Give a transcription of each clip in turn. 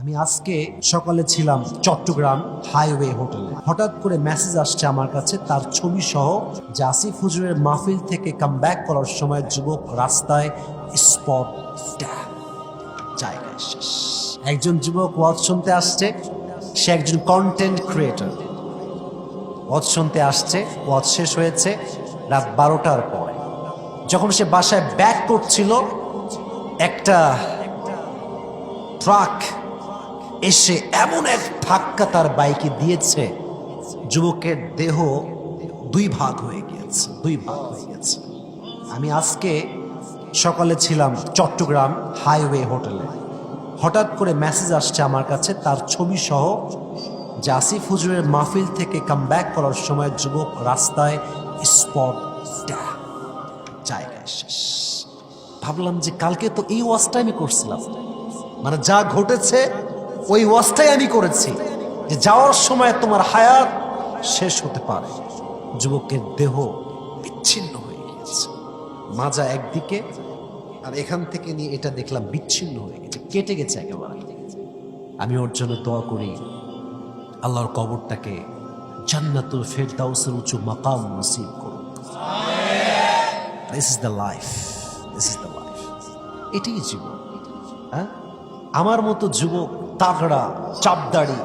আমি আজকে সকালে ছিলাম চট্টগ্রাম হাইওয়ে হোটেলে। হঠাৎ করে মেসেজ আসছে আমার কাছে, তার ছবি সহ, যে আসিফ হুজুরের মাহফিল থেকে কামব্যাক করার সময় যুবক রাস্তায় স্পট ডেথ, জায়গায় শেষ। একজন যুবক ওয়াজ শুনতে আসছে, সে একজন কন্টেন্ট ক্রিয়েটর। ওয়াজ শুনতে আসছে, ওয়াজ শেষ হয়েছে রাত 12টার পরে। যখন সে বাসায় ব্যাক করছিল, একটা ট্রাক এসে এমন এক ধাক্কা তার বাইকে দিয়েছে, যুবকের দেহ দুই ভাগ হয়ে গেছে। আমি আজকে সকালে ছিলাম চট্টগ্রাম হাইওয়ে হোটেলে। হঠাৎ করে মেসেজ আসছে আমার কাছে, তার ছবি সহ, যে আসিফ হুজুরের মাহফিল থেকে কামব্যাক করার সময় যুবক রাস্তায় স্পট ডেথ, জায়গায় শেষ। ভাবলাম যে কালকে তো এই ওয়াজটা আমি করছিলাম, মানে যা ঘটেছে ওই ওয়াজটাই আমি করেছি, যে যাওয়ার সময় তোমার হায়াত শেষ হতে পারে। যুবকের দেহ বিচ্ছিন্ন হয়ে গিয়েছে, মাজা একদিকে, আর এখান থেকে নিয়ে এটা দেখলাম বিচ্ছিন্ন হয়ে গেছে, কেটে গেছে একেবারে। আমি ওর জন্য দোয়া করি, আল্লাহর কবরটাকে জান্নাতুল ফেরদাউসের উঁচু মাকাম নসিব করুন। দিস ইজ দ্য লাইফ, এটাই জীবন। হ্যাঁ, আমার মতো যুবক, তাগড়া, চাপদাড়ি,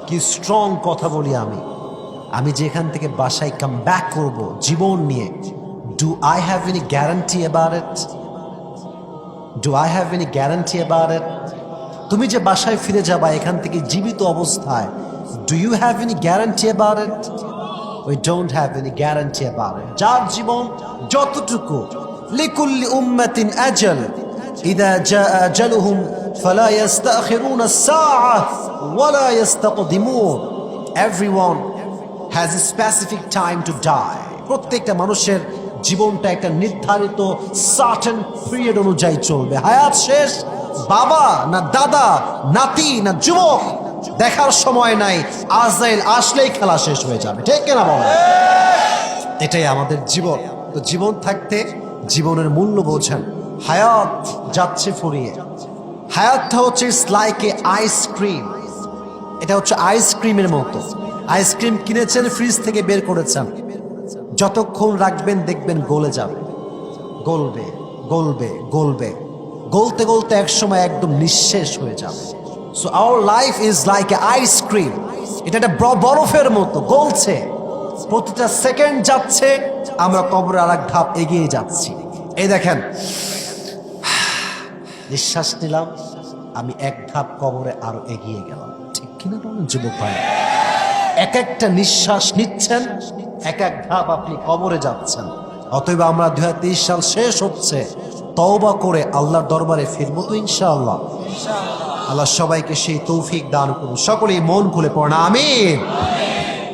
কি স্ট্রং কথা বলি আমি যে এখান থেকে বাসায় কাম ব্যাক করবো জীবন নিয়ে, do I have any guarantee about it? তুমি যে বাসায় ফিরে যাবা এখান থেকে জীবিত অবস্থায়, do you have any guarantee about it? We don't have any guarantee about it. যার জীবন যতটুকু, লিকুল্লি উম্মাতিন আজাল, ইদা জাআ আজালুহুম ফালা ইস্তাখিরুনা সাআ ওয়ালা ইস্তাকদিমুন। Everyone has a specific time to die. প্রত্যেকটা মানুষের জীবনটা একটা নির্ধারিত সার্টেন পিরিয়ড অনুযায়ী চলবে। হায়াত শেষ, বাবা না দাদা, নাতি না যুবক, দেখার সময় নাই। আজরাইল আসলেই খেলা শেষ হয়ে যাবে, ঠিক কিনা বলেন? এটাই আমাদের জীবন। তো জীবন থাকতে জীবনের মূল্য বোঝেন। হায়াত যাচ্ছে ফুরিয়ে। হায়াতটা হচ্ছে ইটস লাইক এ আইসক্রিম। এটা হচ্ছে আইসক্রিমের মতো। আইসক্রিম কিনেছেন, ফ্রিজ থেকে বের করেছেন, যতক্ষণ রাখবেন দেখবেন গলে যাবে, গলবে গলবে গলবে, গলতে গলতে এক সময় একদম নিঃশেষ হয়ে যাবে। So our life is like a ice cream. এটা একটা বরফের মতো গলছে, প্রতিটা সেকেন্ড যাচ্ছে, আমরা কবরে আর এক ধাপ এগিয়ে যাচ্ছি। এই দেখেন, নিঃশ্বাস নিলাম, আমি এক ধাপ কবরে আরো এগিয়ে গেলাম, ঠিক কিনা বলেন যুবক ভাই? এক একটা নিঃশ্বাস নিচ্ছেন, এক এক ধাপ আপনি কবরে যাচ্ছেন। অতএব আমরা 2023 সাল শেষ হচ্ছে, তওবা করে আল্লাহর দরবারে ফিরবো তো ইনশাআল্লাহ। আল্লাহ সবাইকে সেই তৌফিক দান করুন। সকলেই মন খুলে পড়না আমিন।